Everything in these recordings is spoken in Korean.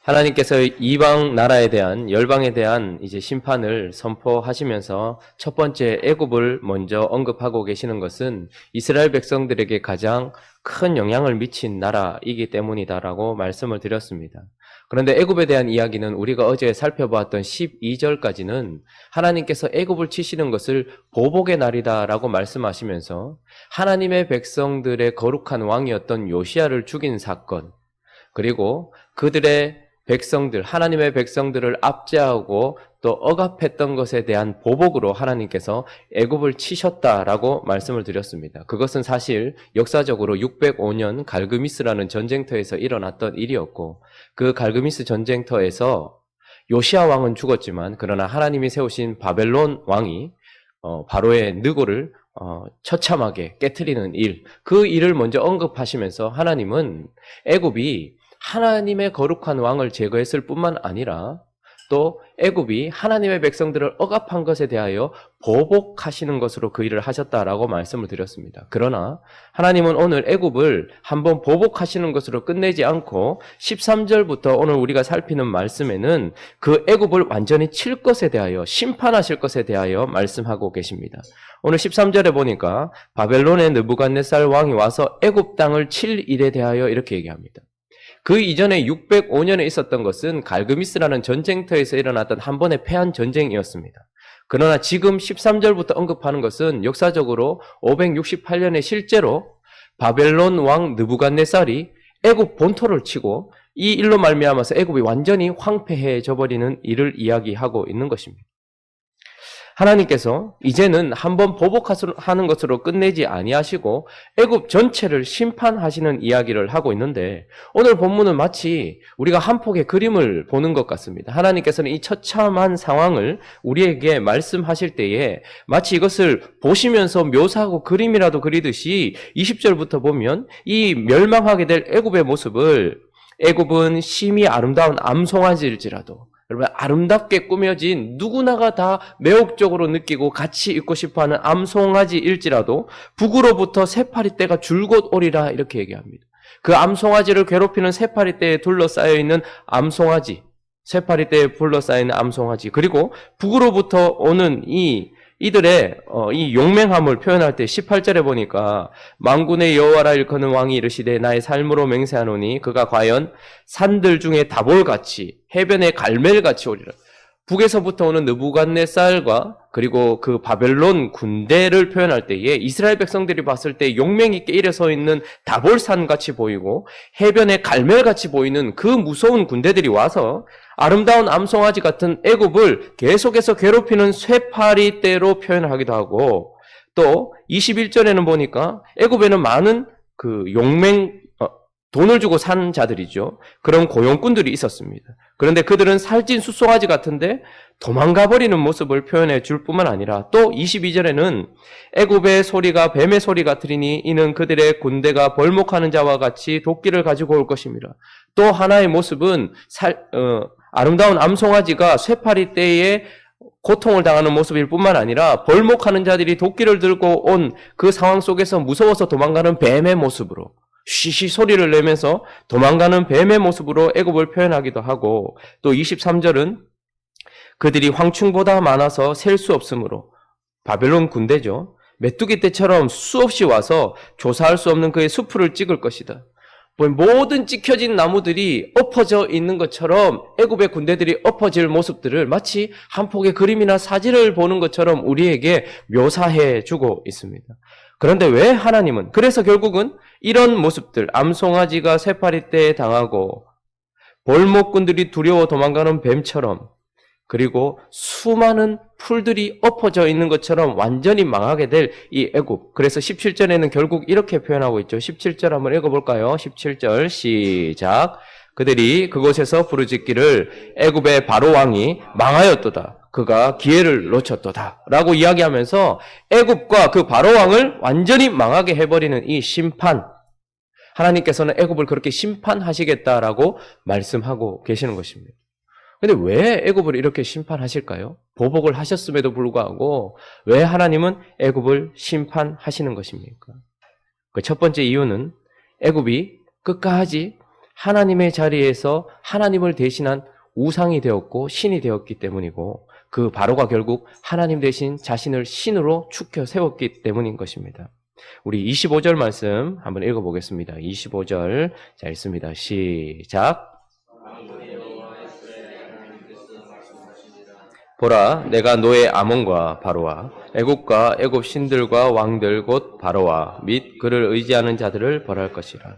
하나님께서 이방 나라에 대한 열방에 대한 이제 심판을 선포하시면서 첫 번째 애굽을 먼저 언급하고 계시는 것은 이스라엘 백성들에게 가장 큰 영향을 미친 나라이기 때문이다라고 말씀을 드렸습니다. 그런데 애굽에 대한 이야기는 우리가 어제 살펴보았던 12절까지는 하나님께서 애굽을 치시는 것을 보복의 날이다라고 말씀하시면서 하나님의 백성들의 거룩한 왕이었던 요시야를 죽인 사건, 그리고 그들의 백성들, 하나님의 백성들을 압제하고 또 억압했던 것에 대한 보복으로 하나님께서 애굽을 치셨다라고 말씀을 드렸습니다. 그것은 사실 역사적으로 605년 갈그미스라는 전쟁터에서 일어났던 일이었고, 그 갈그미스 전쟁터에서 요시야 왕은 죽었지만 그러나 하나님이 세우신 바벨론 왕이 바로의 느고를 처참하게 깨트리는 일, 그 일을 먼저 언급하시면서 하나님은 애굽이 하나님의 거룩한 왕을 제거했을 뿐만 아니라 또 애굽이 하나님의 백성들을 억압한 것에 대하여 보복하시는 것으로 그 일을 하셨다라고 말씀을 드렸습니다. 그러나 하나님은 오늘 애굽을 한번 보복하시는 것으로 끝내지 않고 13절부터 오늘 우리가 살피는 말씀에는 그 애굽을 완전히 칠 것에 대하여, 심판하실 것에 대하여 말씀하고 계십니다. 오늘 13절에 보니까 바벨론의 느부갓네살 왕이 와서 애굽 땅을 칠 일에 대하여 이렇게 얘기합니다. 그 이전에 605년에 있었던 것은 갈그미스라는 전쟁터에서 일어났던 한 번의 패한 전쟁이었습니다. 그러나 지금 13절부터 언급하는 것은 역사적으로 568년에 실제로 바벨론 왕 느부갓네살이 애굽 본토를 치고 이 일로 말미암아서 애굽이 완전히 황폐해져 버리는 일을 이야기하고 있는 것입니다. 하나님께서 이제는 한번 보복하는 것으로 끝내지 아니하시고 애굽 전체를 심판하시는 이야기를 하고 있는데, 오늘 본문은 마치 우리가 한 폭의 그림을 보는 것 같습니다. 하나님께서는 이 처참한 상황을 우리에게 말씀하실 때에 마치 이것을 보시면서 묘사하고 그림이라도 그리듯이 20절부터 보면 이 멸망하게 될 애굽의 모습을, 애굽은 심히 아름다운 암송아지일지라도, 여러분, 아름답게 꾸며진 누구나가 다 매혹적으로 느끼고 같이 입고 싶어하는 암송아지일지라도 북으로부터 새파리떼가 줄곧 오리라, 이렇게 얘기합니다. 그 암송아지를 괴롭히는 새파리떼에 둘러싸여 있는 암송아지, 새파리떼에 둘러싸여 있는 암송아지, 그리고 북으로부터 오는 이들의 이 용맹함을 표현할 때 18절에 보니까 만군의 여호와라 일컫는 왕이 이르시되 나의 삶으로 맹세하노니 그가 과연 산들 중에 다볼같이 해변의 갈멜같이 오리라. 북에서부터 오는 느부갓네살과 그리고 그 바벨론 군대를 표현할 때에 이스라엘 백성들이 봤을 때 용맹 있게 일어서 있는 다볼산같이 보이고 해변의 갈멜같이 보이는 그 무서운 군대들이 와서 아름다운 암송아지 같은 애굽을 계속해서 괴롭히는 쇠파리떼로 표현하기도 하고, 또 21절에는 보니까 애굽에는 많은 그 돈을 주고 산 자들이죠. 그런 고용꾼들이 있었습니다. 그런데 그들은 살찐 숫송아지 같은데 도망가버리는 모습을 표현해 줄 뿐만 아니라, 또 22절에는 애굽의 소리가 뱀의 소리 같으리니 이는 그들의 군대가 벌목하는 자와 같이 도끼를 가지고 올 것입니다. 또 하나의 모습은 아름다운 암송아지가 쇠파리떼에 고통을 당하는 모습일 뿐만 아니라 벌목하는 자들이 도끼를 들고 온 그 상황 속에서 무서워서 도망가는 뱀의 모습으로, 쉬쉬 소리를 내면서 도망가는 뱀의 모습으로 애굽을 표현하기도 하고, 또 23절은 그들이 황충보다 많아서 셀 수 없으므로, 바벨론 군대죠, 메뚜기 떼처럼 수없이 와서 조사할 수 없는 그의 수풀을 찍을 것이다. 모든 찍혀진 나무들이 엎어져 있는 것처럼 애굽의 군대들이 엎어질 모습들을 마치 한 폭의 그림이나 사진을 보는 것처럼 우리에게 묘사해 주고 있습니다. 그런데 왜 하나님은, 그래서 결국은 이런 모습들, 암송아지가 새파리떼에 당하고 벌목꾼들이 두려워 도망가는 뱀처럼, 그리고 수많은 풀들이 엎어져 있는 것처럼 완전히 망하게 될 이 애굽. 그래서 17절에는 결국 이렇게 표현하고 있죠. 17절 한번 읽어볼까요? 17절 시작. 그들이 그곳에서 부르짖기를 애굽의 바로 왕이 망하였도다. 그가 기회를 놓쳤도다. 라고 이야기하면서 애굽과 그 바로 왕을 완전히 망하게 해버리는 이 심판. 하나님께서는 애굽을 그렇게 심판하시겠다라고 말씀하고 계시는 것입니다. 근데 왜 애굽을 이렇게 심판하실까요? 보복을 하셨음에도 불구하고 왜 하나님은 애굽을 심판하시는 것입니까? 그 첫 번째 이유는 애굽이 끝까지 하나님의 자리에서 하나님을 대신한 우상이 되었고 신이 되었기 때문이고, 그 바로가 결국 하나님 대신 자신을 신으로 축혀 세웠기 때문인 것입니다. 우리 25절 말씀 한번 읽어보겠습니다. 25절. 자, 읽습니다. 시작. 보라, 내가 너의 아몬과 바로와 애굽과 애굽 신들과 왕들 곧 바로와 및 그를 의지하는 자들을 벌할 것이라.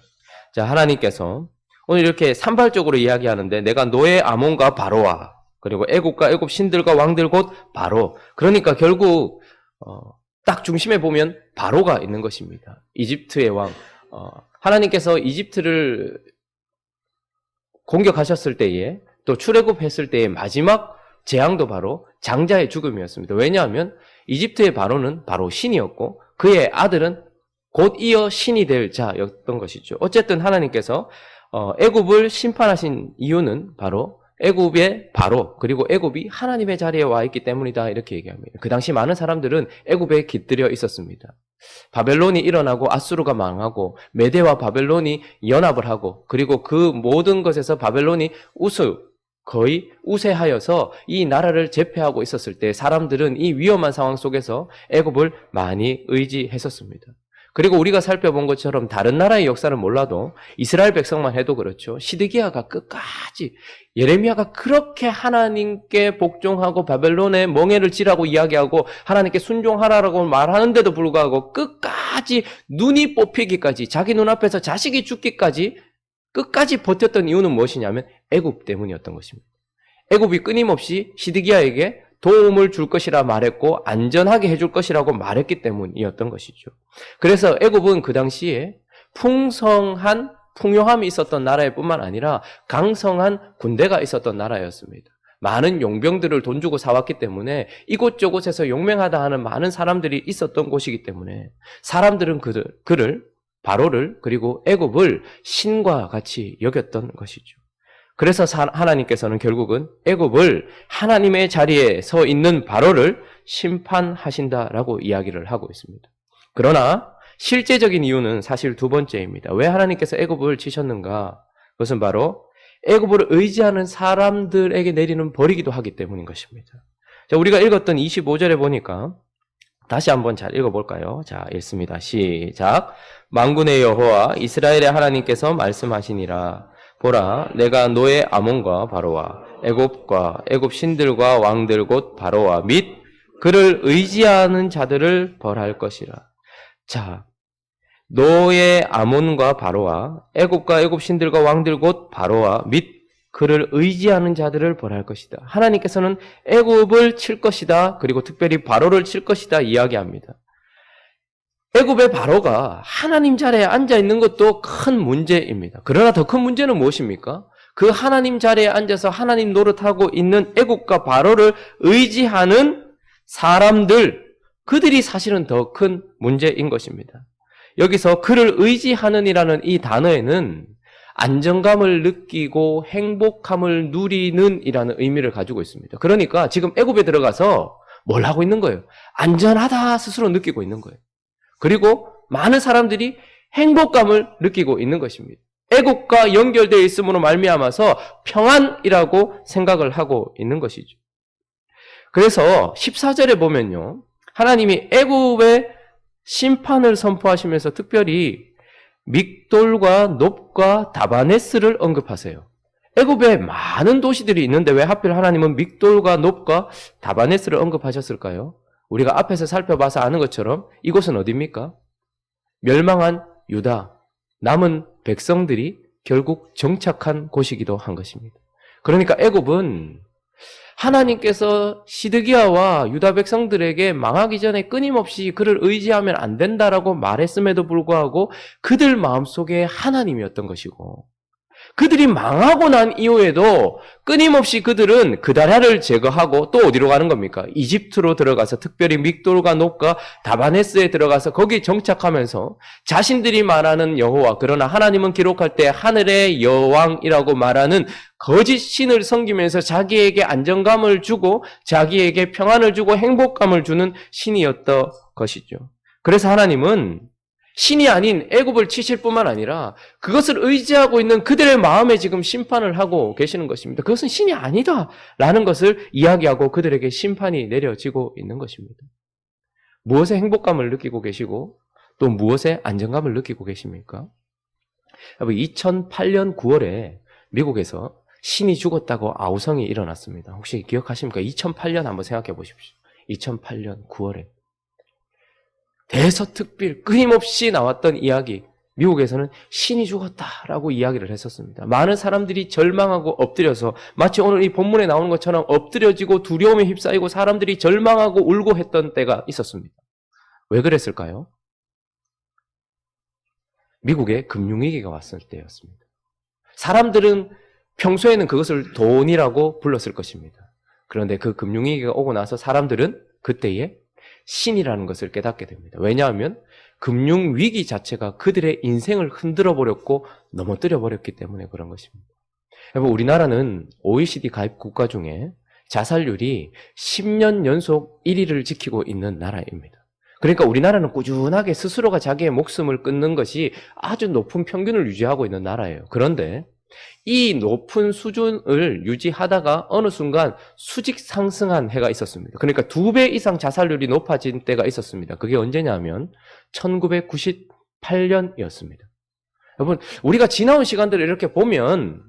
자, 하나님께서 오늘 이렇게 산발적으로 이야기하는데, 내가 너의 아몬과 바로와, 그리고 애굽과 애굽 신들과 왕들 곧 바로. 그러니까 결국 딱 중심에 보면 바로가 있는 것입니다. 이집트의 왕. 하나님께서 이집트를 공격하셨을 때에, 또 출애굽했을 때의 마지막 재앙도 바로 장자의 죽음이었습니다. 왜냐하면 이집트의 바로는 바로 신이었고, 그의 아들은 곧 이어 신이 될 자였던 것이죠. 어쨌든 하나님께서 애굽을 심판하신 이유는 바로 애굽의 바로, 그리고 애굽이 하나님의 자리에 와 있기 때문이다, 이렇게 얘기합니다. 그 당시 많은 사람들은 애굽에 깃들여 있었습니다. 바벨론이 일어나고 아수르가 망하고 메대와 바벨론이 연합을 하고, 그리고 그 모든 것에서 바벨론이 거의 우세하여서 이 나라를 제패하고 있었을 때 사람들은 이 위험한 상황 속에서 애굽을 많이 의지했었습니다. 그리고 우리가 살펴본 것처럼 다른 나라의 역사는 몰라도 이스라엘 백성만 해도 그렇죠. 시드기야가 끝까지, 예레미야가 그렇게 하나님께 복종하고 바벨론의 멍에를 지라고 이야기하고 하나님께 순종하라고 말하는데도 불구하고 끝까지 눈이 뽑히기까지, 자기 눈앞에서 자식이 죽기까지 끝까지 버텼던 이유는 무엇이냐면 애굽 때문이었던 것입니다. 애굽이 끊임없이 시드기야에게 도움을 줄 것이라 말했고 안전하게 해줄 것이라고 말했기 때문이었던 것이죠. 그래서 애굽은 그 당시에 풍요함이 있었던 나라일 뿐만 아니라 강성한 군대가 있었던 나라였습니다. 많은 용병들을 돈 주고 사왔기 때문에 이곳저곳에서 용맹하다 하는 많은 사람들이 있었던 곳이기 때문에 사람들은 바로를, 그리고 애굽을 신과 같이 여겼던 것이죠. 그래서 하나님께서는 결국은 애굽을 하나님의 자리에 서 있는 바로를 심판하신다라고 이야기를 하고 있습니다. 그러나 실제적인 이유는 사실 두 번째입니다. 왜 하나님께서 애굽을 치셨는가? 그것은 바로 애굽을 의지하는 사람들에게 내리는 벌이기도 하기 때문인 것입니다. 자, 우리가 읽었던 25절에 보니까 다시 한번 잘 읽어볼까요? 자, 읽습니다. 시작. 만군의 여호와 이스라엘의 하나님께서 말씀하시니라. 보라, 내가 너의 아몬과 바로와 애굽과 애굽 신들과 왕들 곧 바로와 및 그를 의지하는 자들을 벌할 것이라. 자, 너의 아몬과 바로와 애굽과 애굽 신들과 왕들 곧 바로와 및 그를 의지하는 자들을 벌할 것이다. 하나님께서는 애굽을 칠 것이다. 그리고 특별히 바로를 칠 것이다 이야기합니다. 애굽의 바로가 하나님 자리에 앉아 있는 것도 큰 문제입니다. 그러나 더 큰 문제는 무엇입니까? 그 하나님 자리에 앉아서 하나님 노릇하고 있는 애굽과 바로를 의지하는 사람들, 그들이 사실은 더 큰 문제인 것입니다. 여기서 그를 의지하는이라는 이 단어에는 안정감을 느끼고 행복함을 누리는 이라는 의미를 가지고 있습니다. 그러니까 지금 애굽에 들어가서 뭘 하고 있는 거예요? 안전하다 스스로 느끼고 있는 거예요. 그리고 많은 사람들이 행복감을 느끼고 있는 것입니다. 애굽과 연결되어 있음으로 말미암아서 평안이라고 생각을 하고 있는 것이죠. 그래서 14절에 보면요, 하나님이 애굽의 심판을 선포하시면서 특별히 믹돌과 놉과 다바네스를 언급하세요. 애굽에 많은 도시들이 있는데 왜 하필 하나님은 믹돌과 놉과 다바네스를 언급하셨을까요? 우리가 앞에서 살펴봐서 아는 것처럼 이곳은 어디입니까? 멸망한 유다, 남은 백성들이 결국 정착한 곳이기도 한 것입니다. 그러니까 애굽은 하나님께서 시드기야와 유다 백성들에게 망하기 전에 끊임없이 그를 의지하면 안 된다라고 말했음에도 불구하고 그들 마음속에 하나님이었던 것이고, 그들이 망하고 난 이후에도 끊임없이 그들은 그다랴를 제거하고 또 어디로 가는 겁니까? 이집트로 들어가서 특별히 믹돌과 놉과 다바네스에 들어가서 거기 정착하면서 자신들이 말하는 여호와, 그러나 하나님은 기록할 때 하늘의 여왕이라고 말하는 거짓 신을 섬기면서 자기에게 안정감을 주고 자기에게 평안을 주고 행복감을 주는 신이었던 것이죠. 그래서 하나님은 신이 아닌 애굽을 치실 뿐만 아니라 그것을 의지하고 있는 그들의 마음에 지금 심판을 하고 계시는 것입니다. 그것은 신이 아니다라는 것을 이야기하고 그들에게 심판이 내려지고 있는 것입니다. 무엇에 행복감을 느끼고 계시고 또 무엇에 안정감을 느끼고 계십니까? 여러분, 2008년 9월에 미국에서 신이 죽었다고 아우성이 일어났습니다. 혹시 기억하십니까? 2008년 한번 생각해 보십시오. 2008년 9월에 대서특필 끊임없이 나왔던 이야기, 미국에서는 신이 죽었다라고 이야기를 했었습니다. 많은 사람들이 절망하고 엎드려서 마치 오늘 이 본문에 나오는 것처럼 엎드려지고 두려움에 휩싸이고 사람들이 절망하고 울고 했던 때가 있었습니다. 왜 그랬을까요? 미국에 금융위기가 왔을 때였습니다. 사람들은 평소에는 그것을 돈이라고 불렀을 것입니다. 그런데 그 금융위기가 오고 나서 사람들은 그때에 신이라는 것을 깨닫게 됩니다. 왜냐하면 금융위기 자체가 그들의 인생을 흔들어 버렸고 넘어뜨려 버렸기 때문에 그런 것입니다. 여러분, 우리나라는 OECD 가입 국가 중에 자살률이 10년 연속 1위를 지키고 있는 나라입니다. 그러니까 우리나라는 꾸준하게 스스로가 자기의 목숨을 끊는 것이 아주 높은 평균을 유지하고 있는 나라예요. 그런데 이 높은 수준을 유지하다가 어느 순간 수직 상승한 해가 있었습니다. 그러니까 2배 이상 자살률이 높아진 때가 있었습니다. 그게 언제냐면 1998년이었습니다. 여러분, 우리가 지나온 시간들을 이렇게 보면,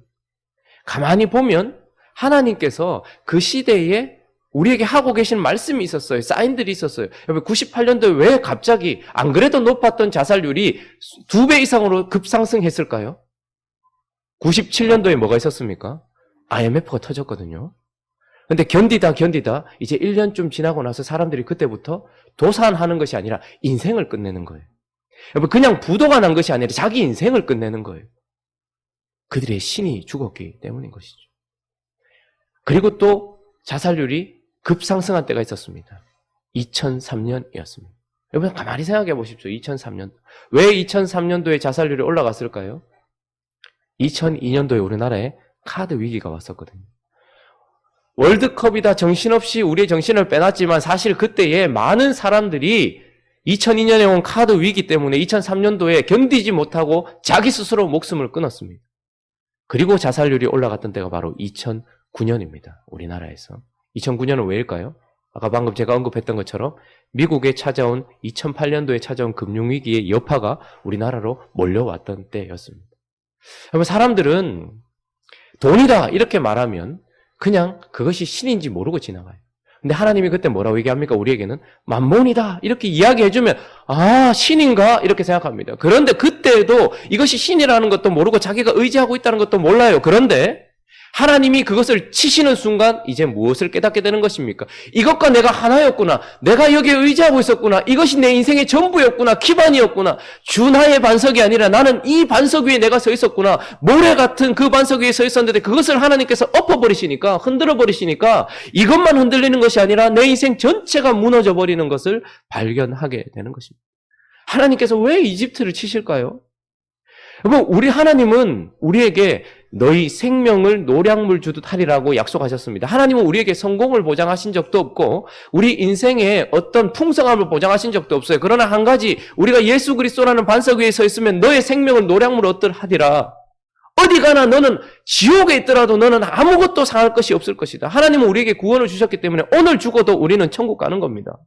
가만히 보면 하나님께서 그 시대에 우리에게 하고 계신 말씀이 있었어요. 사인들이 있었어요. 여러분, 98년도에 왜 갑자기 안 그래도 높았던 자살률이 2배 이상으로 급상승했을까요? 97년도에 뭐가 있었습니까? IMF가 터졌거든요. 근데 견디다 이제 1년쯤 지나고 나서 사람들이 그때부터 도산하는 것이 아니라 인생을 끝내는 거예요. 여러분, 그냥 부도가 난 것이 아니라 자기 인생을 끝내는 거예요. 그들의 신이 죽었기 때문인 것이죠. 그리고 또 자살률이 급상승한 때가 있었습니다. 2003년이었습니다. 여러분, 가만히 생각해 보십시오. 2003년. 왜 2003년도에 자살률이 올라갔을까요? 2002년도에 우리나라에 카드 위기가 왔었거든요. 월드컵이다 정신없이 우리의 정신을 빼놨지만 사실 그때에 많은 사람들이 2002년에 온 카드 위기 때문에 2003년도에 견디지 못하고 자기 스스로 목숨을 끊었습니다. 그리고 자살률이 올라갔던 때가 바로 2009년입니다. 우리나라에서. 2009년은 왜일까요? 아까 방금 제가 언급했던 것처럼 미국에 찾아온 2008년도에 찾아온 금융위기의 여파가 우리나라로 몰려왔던 때였습니다. 여러분, 사람들은 돈이다 이렇게 말하면 그냥 그것이 신인지 모르고 지나가요. 근데 하나님이 그때 뭐라고 얘기합니까? 우리에게는 만몬이다 이렇게 이야기해주면 아, 신인가? 이렇게 생각합니다. 그런데 그때도 이것이 신이라는 것도 모르고 자기가 의지하고 있다는 것도 몰라요. 그런데 하나님이 그것을 치시는 순간 이제 무엇을 깨닫게 되는 것입니까? 이것과 내가 하나였구나. 내가 여기에 의지하고 있었구나. 이것이 내 인생의 전부였구나. 기반이었구나. 주나의 반석이 아니라 나는 이 반석 위에 내가 서 있었구나. 모래 같은 그 반석 위에 서 있었는데 그것을 하나님께서 엎어버리시니까, 흔들어버리시니까 이것만 흔들리는 것이 아니라 내 인생 전체가 무너져 버리는 것을 발견하게 되는 것입니다. 하나님께서 왜 이집트를 치실까요? 여러분, 우리 하나님은 우리에게 너희 생명을 노량물 주듯 하리라고 약속하셨습니다. 하나님은 우리에게 성공을 보장하신 적도 없고 우리 인생에 어떤 풍성함을 보장하신 적도 없어요. 그러나 한 가지, 우리가 예수 그리스도라는 반석 위에 서 있으면 너의 생명을 노량물 얻듯 하리라. 어디 가나 너는 지옥에 있더라도 너는 아무것도 상할 것이 없을 것이다. 하나님은 우리에게 구원을 주셨기 때문에 오늘 죽어도 우리는 천국 가는 겁니다.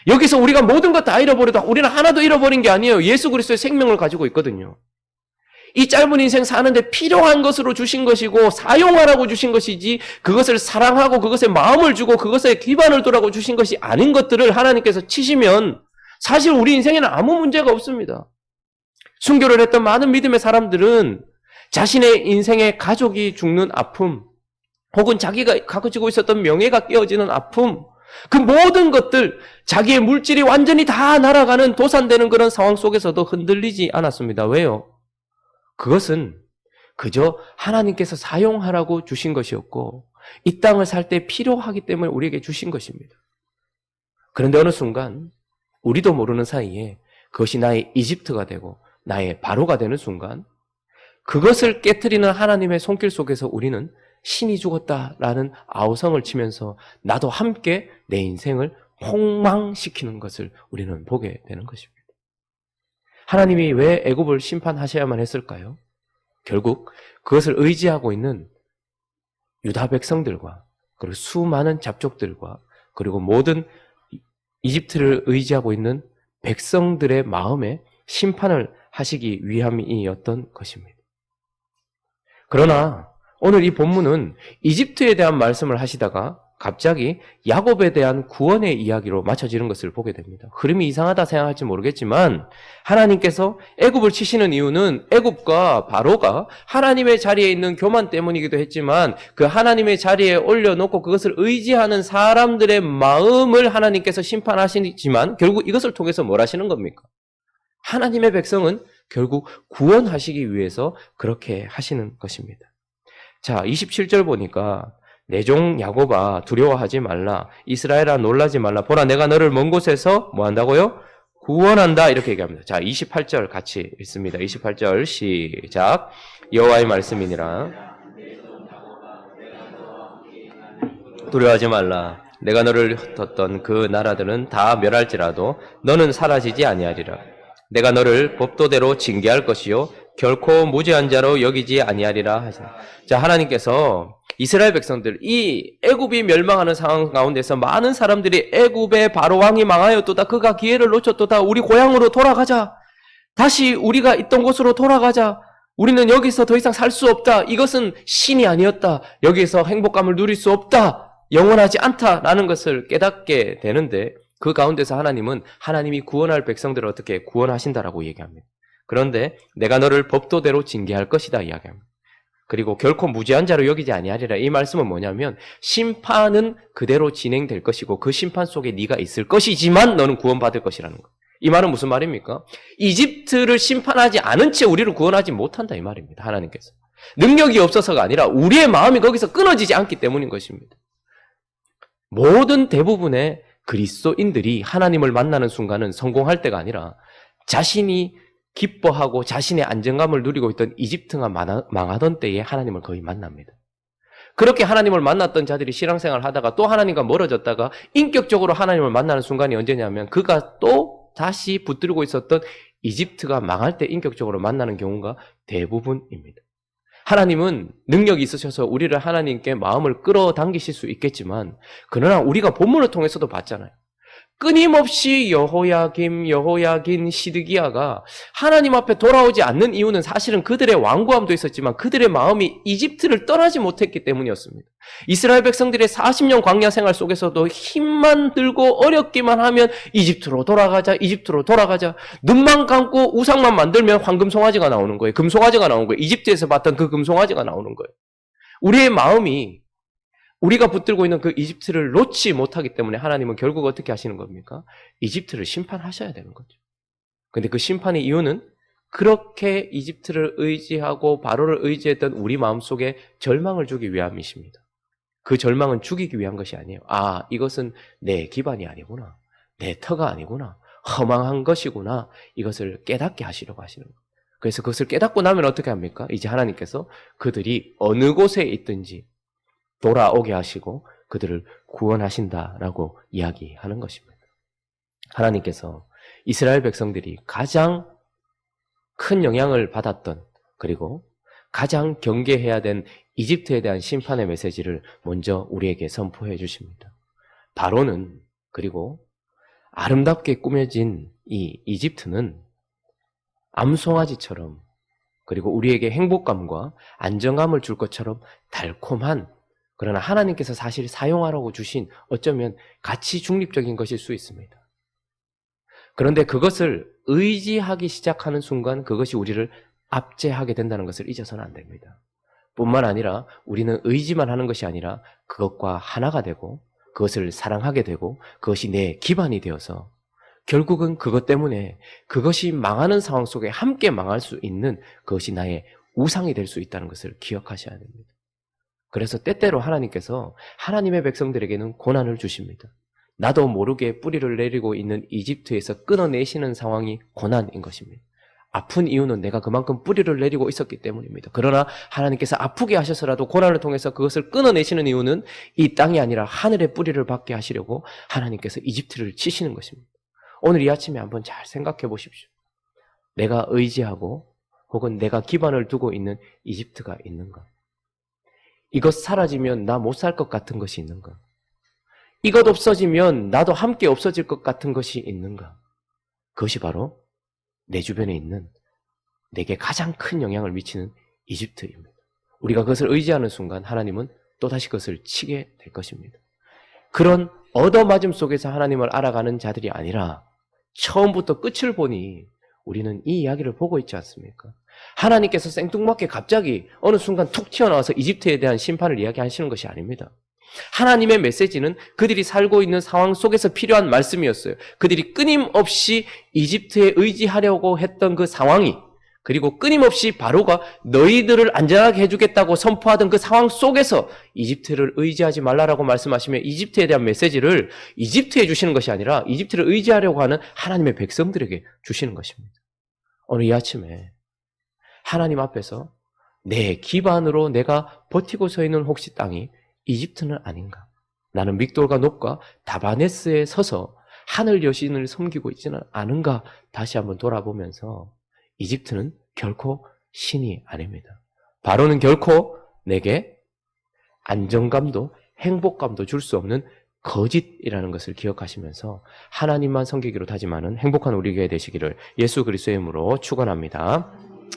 여기서 우리가 모든 것 다 잃어버려도 우리는 하나도 잃어버린 게 아니에요. 예수 그리스도의 생명을 가지고 있거든요. 이 짧은 인생 사는데 필요한 것으로 주신 것이고 사용하라고 주신 것이지 그것을 사랑하고 그것에 마음을 주고 그것에 기반을 두라고 주신 것이 아닌 것들을 하나님께서 치시면 사실 우리 인생에는 아무 문제가 없습니다. 순교를 했던 많은 믿음의 사람들은 자신의 인생에 가족이 죽는 아픔 혹은 자기가 가지고 있었던 명예가 깨어지는 아픔, 그 모든 것들, 자기의 물질이 완전히 다 날아가는 도산되는 그런 상황 속에서도 흔들리지 않았습니다. 왜요? 그것은 그저 하나님께서 사용하라고 주신 것이었고 이 땅을 살 때 필요하기 때문에 우리에게 주신 것입니다. 그런데 어느 순간 우리도 모르는 사이에 그것이 나의 이집트가 되고 나의 바로가 되는 순간 그것을 깨트리는 하나님의 손길 속에서 우리는 신이 죽었다라는 아우성을 치면서 나도 함께 내 인생을 폭망시키는 것을 우리는 보게 되는 것입니다. 하나님이 왜 애굽을 심판하셔야만 했을까요? 결국 그것을 의지하고 있는 유다 백성들과 그리고 수많은 잡족들과 그리고 모든 이집트를 의지하고 있는 백성들의 마음에 심판을 하시기 위함이었던 것입니다. 그러나 오늘 이 본문은 이집트에 대한 말씀을 하시다가 갑자기 야곱에 대한 구원의 이야기로 맞춰지는 것을 보게 됩니다. 흐름이 이상하다 생각할지 모르겠지만 하나님께서 애굽을 치시는 이유는 애굽과 바로가 하나님의 자리에 있는 교만 때문이기도 했지만 그 하나님의 자리에 올려놓고 그것을 의지하는 사람들의 마음을 하나님께서 심판하시지만 결국 이것을 통해서 뭘 하시는 겁니까? 하나님의 백성은 결국 구원하시기 위해서 그렇게 하시는 것입니다. 자, 27절 보니까 내 종 야곱아 두려워하지 말라. 이스라엘아 놀라지 말라. 보라 내가 너를 먼 곳에서 뭐 한다고요? 구원한다. 이렇게 얘기합니다. 자, 28절 같이 읽습니다. 28절 시작. 여호와의 말씀이니라. 두려워하지 말라. 내가 너를 흩었던 그 나라들은 다 멸할지라도 너는 사라지지 아니하리라. 내가 너를 법도대로 징계할 것이요 결코 무죄한 자로 여기지 아니하리라 하시나. 자, 하나님께서 이스라엘 백성들, 이 애굽이 멸망하는 상황 가운데서 많은 사람들이 애굽의 바로 왕이 망하였도다. 그가 기회를 놓쳤도다. 우리 고향으로 돌아가자. 다시 우리가 있던 곳으로 돌아가자. 우리는 여기서 더 이상 살 수 없다. 이것은 신이 아니었다. 여기서 행복감을 누릴 수 없다. 영원하지 않다라는 것을 깨닫게 되는데 그 가운데서 하나님은 하나님이 구원할 백성들을 어떻게 구원하신다라고 얘기합니다. 그런데 내가 너를 법도대로 징계할 것이다 이야기합니다. 그리고 결코 무죄한 자로 여기지 아니하리라. 이 말씀은 뭐냐면 심판은 그대로 진행될 것이고 그 심판 속에 네가 있을 것이지만 너는 구원받을 것이라는 거. 이 말은 무슨 말입니까? 이집트를 심판하지 않은 채 우리를 구원하지 못한다 이 말입니다. 하나님께서. 능력이 없어서가 아니라 우리의 마음이 거기서 끊어지지 않기 때문인 것입니다. 모든 대부분의 그리스도인들이 하나님을 만나는 순간은 성공할 때가 아니라 자신이 기뻐하고 자신의 안정감을 누리고 있던 이집트가 망하던 때에 하나님을 거의 만납니다. 그렇게 하나님을 만났던 자들이 신앙생활을 하다가 또 하나님과 멀어졌다가 인격적으로 하나님을 만나는 순간이 언제냐면 그가 또 다시 붙들고 있었던 이집트가 망할 때 인격적으로 만나는 경우가 대부분입니다. 하나님은 능력이 있으셔서 우리를 하나님께 마음을 끌어당기실 수 있겠지만 그러나 우리가 본문을 통해서도 봤잖아요. 끊임없이 여호야긴, 시드기야가 하나님 앞에 돌아오지 않는 이유는 사실은 그들의 완고함도 있었지만 그들의 마음이 이집트를 떠나지 못했기 때문이었습니다. 이스라엘 백성들의 40년 광야 생활 속에서도 힘만 들고 어렵기만 하면 이집트로 돌아가자. 눈만 감고 우상만 만들면 황금송아지가 나오는 거예요. 금송아지가 나오는 거예요. 이집트에서 봤던 그 금송아지가 나오는 거예요. 우리의 마음이 우리가 붙들고 있는 그 이집트를 놓지 못하기 때문에 하나님은 결국 어떻게 하시는 겁니까? 이집트를 심판하셔야 되는 거죠. 근데 그 심판의 이유는 그렇게 이집트를 의지하고 바로를 의지했던 우리 마음속에 절망을 주기 위함이십니다. 그 절망은 죽이기 위한 것이 아니에요. 아, 이것은 내 기반이 아니구나. 내 터가 아니구나. 허망한 것이구나. 이것을 깨닫게 하시려고 하시는 거예요. 그래서 그것을 깨닫고 나면 어떻게 합니까? 이제 하나님께서 그들이 어느 곳에 있든지 돌아오게 하시고 그들을 구원하신다라고 이야기하는 것입니다. 하나님께서 이스라엘 백성들이 가장 큰 영향을 받았던 그리고 가장 경계해야 된 이집트에 대한 심판의 메시지를 먼저 우리에게 선포해 주십니다. 바로는 그리고 아름답게 꾸며진 이 이집트는 암송아지처럼 그리고 우리에게 행복감과 안정감을 줄 것처럼 달콤한 그러나 하나님께서 사실 사용하라고 주신 어쩌면 가치 중립적인 것일 수 있습니다. 그런데 그것을 의지하기 시작하는 순간 그것이 우리를 압제하게 된다는 것을 잊어서는 안 됩니다. 뿐만 아니라 우리는 의지만 하는 것이 아니라 그것과 하나가 되고 그것을 사랑하게 되고 그것이 내 기반이 되어서 결국은 그것 때문에 그것이 망하는 상황 속에 함께 망할 수 있는 그것이 나의 우상이 될 수 있다는 것을 기억하셔야 됩니다. 그래서 때때로 하나님께서 하나님의 백성들에게는 고난을 주십니다. 나도 모르게 뿌리를 내리고 있는 이집트에서 끊어내시는 상황이 고난인 것입니다. 아픈 이유는 내가 그만큼 뿌리를 내리고 있었기 때문입니다. 그러나 하나님께서 아프게 하셔서라도 고난을 통해서 그것을 끊어내시는 이유는 이 땅이 아니라 하늘의 뿌리를 받게 하시려고 하나님께서 이집트를 치시는 것입니다. 오늘 이 아침에 한번 잘 생각해 보십시오. 내가 의지하고 혹은 내가 기반을 두고 있는 이집트가 있는가? 이것 사라지면 나 못 살 것 같은 것이 있는가? 이것 없어지면 나도 함께 없어질 것 같은 것이 있는가? 그것이 바로 내 주변에 있는 내게 가장 큰 영향을 미치는 이집트입니다. 우리가 그것을 의지하는 순간 하나님은 또다시 그것을 치게 될 것입니다. 그런 얻어맞음 속에서 하나님을 알아가는 자들이 아니라 처음부터 끝을 보니 우리는 이 이야기를 보고 있지 않습니까? 하나님께서 생뚱맞게 갑자기 어느 순간 툭 튀어나와서 이집트에 대한 심판을 이야기하시는 것이 아닙니다. 하나님의 메시지는 그들이 살고 있는 상황 속에서 필요한 말씀이었어요. 그들이 끊임없이 이집트에 의지하려고 했던 그 상황이, 그리고 끊임없이 바로가 너희들을 안전하게 해주겠다고 선포하던 그 상황 속에서 이집트를 의지하지 말라라고 말씀하시며 이집트에 대한 메시지를 이집트에 주시는 것이 아니라 이집트를 의지하려고 하는 하나님의 백성들에게 주시는 것입니다. 오늘 이 아침에 하나님 앞에서 내 기반으로 내가 버티고 서 있는 혹시 땅이 이집트는 아닌가? 나는 믹돌과 놋과 다바네스에 서서 하늘 여신을 섬기고 있지는 않은가? 다시 한번 돌아보면서 이집트는 결코 신이 아닙니다. 바로는 결코 내게 안정감도 행복감도 줄 수 없는 거짓이라는 것을 기억하시면서 하나님만 섬기기로 다짐하는 행복한 우리에게 되시기를 예수 그리스도의 이름으로 축원합니다.